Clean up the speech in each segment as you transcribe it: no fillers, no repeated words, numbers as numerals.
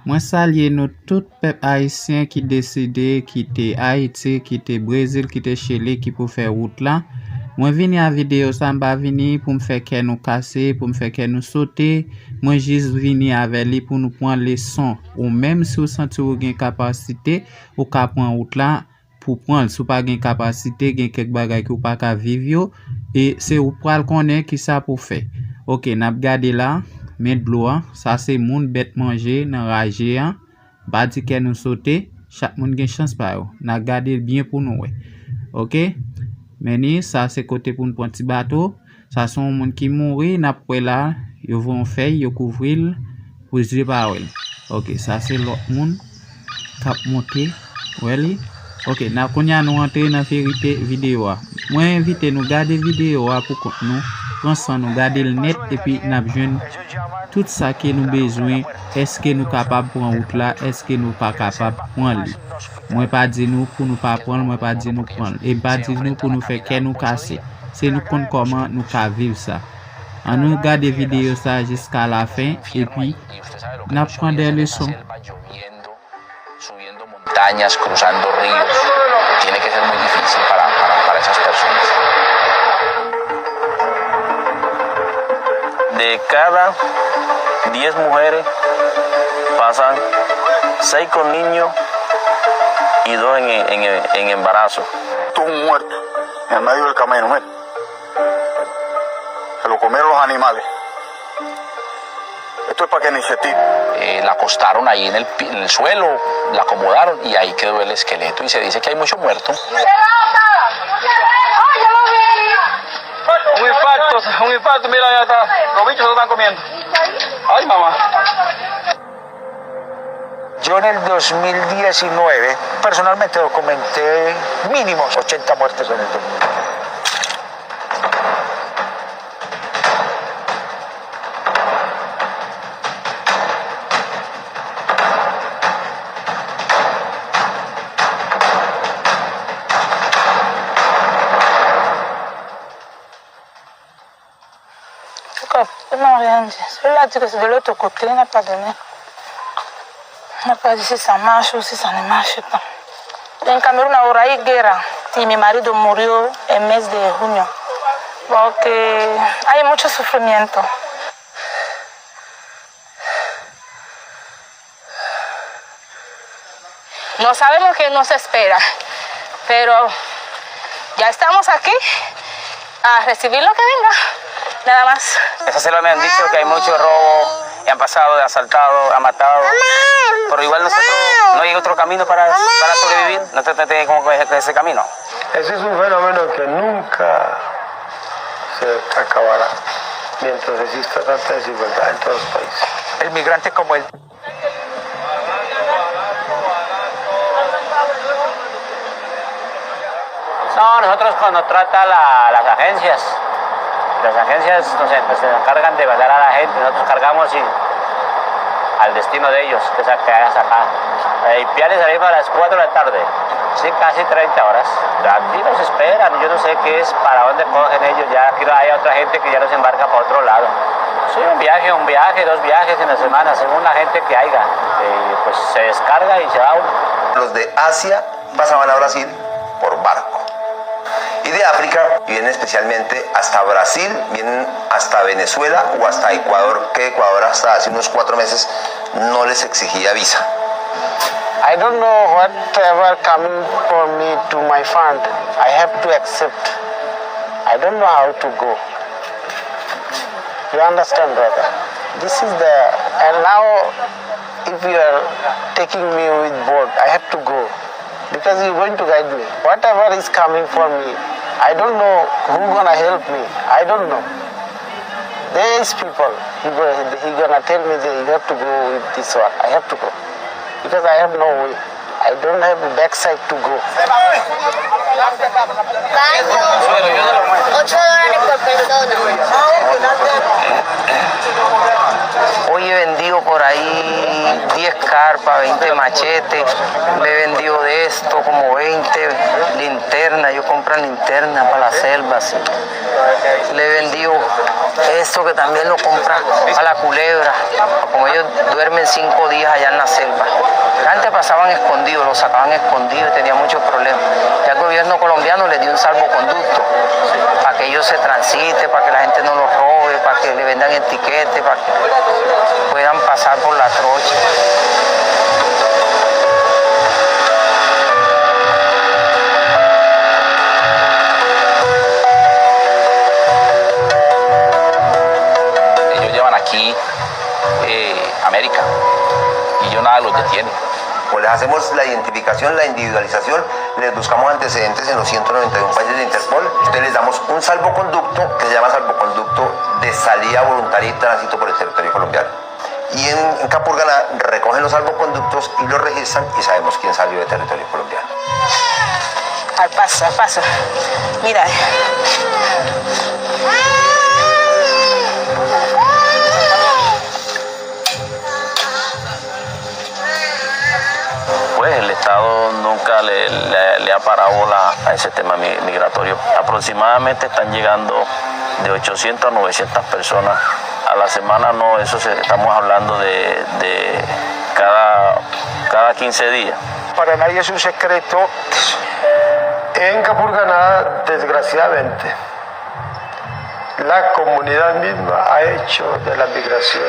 Moi salye nou tout peuple haïtien qui décide quitter Haïti, quitter Brésil, quitter Chili qui pour faire route là. Moi vini à vidéo ça m'pa vini pour me faire que nous casser, pour me faire que nous sauter. Moi juste vini avec lui pour nous prendre leçon ou même si vous sentez ou gen capacité ou ka prendre route là pour prendre si pas gen capacité, gen quelques bagages que ou pas ka vivre et c'est ou pral connaît qui ça pour faire. OK, n'a regardé là. Mais de l'eau, ça c'est moun bête manger dans ragé hein. Ba di que nous sauter, chaque moun gen chance pa yo. N'a garder bien pour nous. OK? Mais ça c'est côté pour nous prendre petit bateau. Ça sont moun qui mouri, n'a près là, yo vont faire, yo couvrir pour se parole. OK, ça c'est l'autre moun cap monter. Well, OK, n'a konya nous rentrer dans vérité vidéo. Moi inviter nous garder vidéo pour nous prendre nous garder le net et puis n'a besoin tout ça que nous besoin. Est-ce que nous capable prendre route là, est-ce que nous pas capable prendre lui. Moi pas dire nous pour nous pas prendre, moi pas dire nous prendre et pas dire nous pour nous faire que nous casser. C'est nous compte comment nous ca vivre ça. On nous regarde des vidéos ça jusqu'à la fin et puis n'a prendre des leçons. Montañas, cruzando ríos, tiene que ser muy difícil para esas personas. De cada 10 mujeres pasan 6 con niños y 2 en embarazo. Tuvo un muerto en el medio del camino, mira. Se lo comieron los animales. Esto es para que ni se tire. La acostaron ahí en el suelo, la acomodaron y ahí quedó el esqueleto. Y se dice que hay mucho muerto. Un infarto, mira, ya está. Los bichos se lo están comiendo. Ay, mamá. Yo en el 2019 personalmente documenté mínimo 80 muertes en el 2019. Non, rien dit. Celui-là dit que c'est de l'autre côté, il n'a pas donné. Il n'a pas dit si ça marche ou si ça ne marche pas. En Camerún ahora hay guerra y mi marido murió en mes de junio. Porque hay mucho sufrimiento. No sabemos qué nos espera, pero ya estamos aquí a recibir lo que venga. Nada más. Esas selva me han dicho que hay mucho robo, y han pasado, asaltado, han matado. Pero igual nosotros no hay otro camino para sobrevivir, nosotros tenemos como que ese camino. Ese es un fenómeno que nunca se acabará mientras exista tanta desigualdad en todos los países. El migrante como él. No, nosotros cuando trata las agencias nos se encargan de mandar a la gente, nosotros cargamos al destino de ellos, que es a que hagas acá. El piales salimos a las 4 de la tarde, sí, casi 30 horas. Aquí nos esperan, yo no sé qué es, para dónde cogen ellos, ya aquí hay otra gente que ya nos embarca para otro lado. Sí, un viaje, 2 viajes en la semana, según la gente que haya. Pues se descarga y se va uno. Los de Asia pasaban a Brasil por barco. Y de África vienen especialmente hasta Brasil, vienen hasta Venezuela o hasta Ecuador, que Ecuador hasta hace unos 4 meses no les exigía visa. I don't know whatever coming for me to my fund. I have to accept. I don't know how to go. You understand, brother? This is and now if you are taking me with boat, I have to go. Because you're going to guide me. Whatever is coming for me, I don't know who's gonna help me. I don't know. There is people. He gonna tell me that you have to go with this one. I have to go. Because I have no way. I don't have a backside to go. $8 por persona. Hoy he vendido por ahí 10 carpas, 20 machetes, le he vendido de esto como 20 linternas, yo compro linternas para la selva, sí. Le he vendido esto que también lo compra a la culebra, como ellos duermen 5 días allá en la selva. Antes pasaban escondidos, los sacaban escondidos y tenían muchos problemas. Ya el gobierno colombiano les dio un salvoconducto para que ellos se transiten, para que la gente no los robe, para que le vendan etiquetes, para que puedan pasar por la trocha. Ellos llevan aquí América y yo nada los detiene. O les hacemos la identificación, la individualización, les buscamos antecedentes en los 191 países de Interpol. Entonces les damos un salvoconducto que se llama salvoconducto de salida voluntaria y tránsito por el territorio colombiano. Y en Capurganá recogen los salvoconductos y los registran y sabemos quién salió del territorio colombiano. Al paso. Mira. Pues el Estado nunca le ha parado bola a ese tema migratorio. Aproximadamente están llegando de 800 a 900 personas a la semana, no, eso estamos hablando de cada 15 días. Para nadie es un secreto, en Capurganá, desgraciadamente, la comunidad misma ha hecho de la migración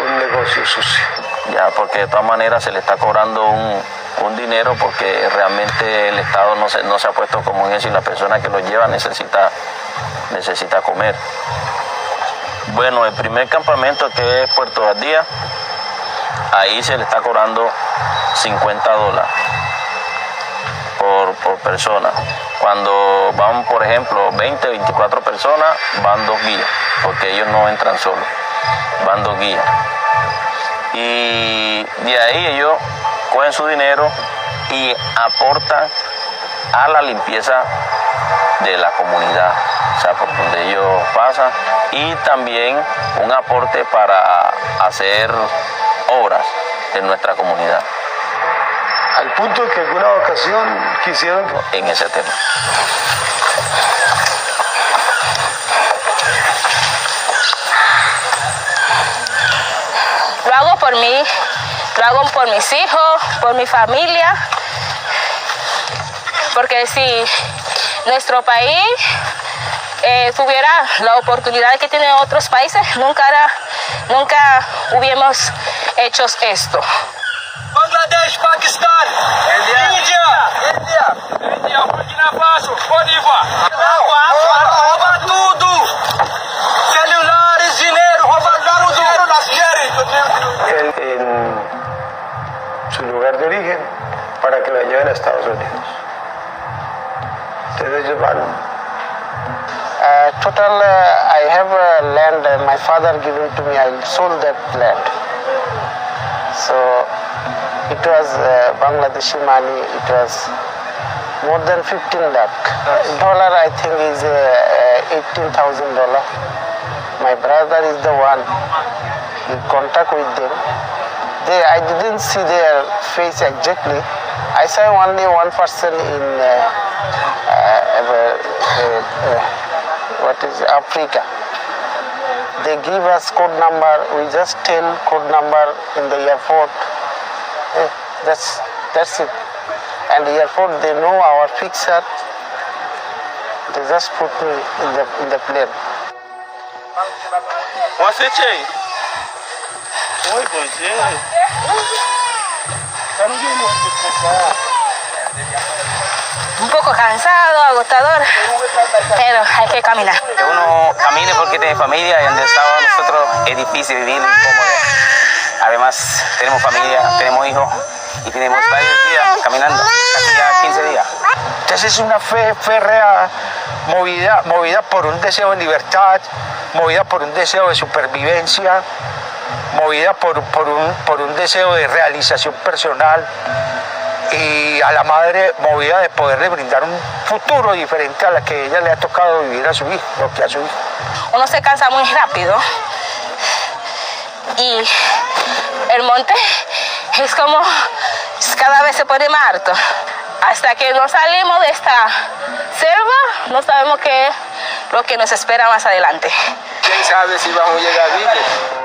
un negocio sucio. Ya, porque de todas maneras se le está cobrando un dinero porque realmente el Estado no se ha puesto como en eso y la persona que lo lleva necesita comer. Bueno, el primer campamento que es Puerto Gardía, ahí se le está cobrando $50 por persona. Cuando van, por ejemplo, 20, 24 personas, van 2 guías, porque ellos no entran solos, van 2 guías. Y de ahí ellos cogen su dinero y aportan a la limpieza de la comunidad, o sea, por donde ellos pasan, y también un aporte para hacer obras en nuestra comunidad. Al punto de que en alguna ocasión quisieron... En ese tema. Lo hago por mí, lo hago por mis hijos, por mi familia, porque si nuestro país tuviera la oportunidad que tienen otros países, nunca hubiéramos hecho esto. Bangladesh, Pakistan, India, Burkina Faso, Bolívia, rouba tudo, celulares, dinheiro, roubaram dinheiro, nós querem. En su lugar de origen para que lo lleven a Estados Unidos. Entonces ellos van. Total, I have land my father given to me. I sold that land. So it was Bangladeshi money. It was more than 15 lakh. Dollar, I think, is $18,000. My brother is the one in contact with them. I didn't see their face exactly. I saw only one person in Africa. They give us code number. We just tell code number in the airport. That's it. And the airport, they know our fixer. They just put me in the plane. What's it, Jay? Oi, bom dia. Un poco cansado, agotador, pero hay que caminar. Que uno camine porque tiene familia y donde estamos nosotros es difícil vivir incómodo. Además, tenemos familia, tenemos hijos y tenemos varios días caminando, casi ya 15 días. Entonces es una fe férrea movida por un deseo de libertad, movida por un deseo de supervivencia, movida por un deseo de realización personal, y a la madre movida de poderle brindar un futuro diferente a la que ella le ha tocado vivir a su hijo, lo que a su hijo. Uno se cansa muy rápido y el monte es como cada vez se pone más alto. Hasta que no salimos de esta selva, no sabemos qué es lo que nos espera más adelante. ¿Quién sabe si vamos a llegar vivos?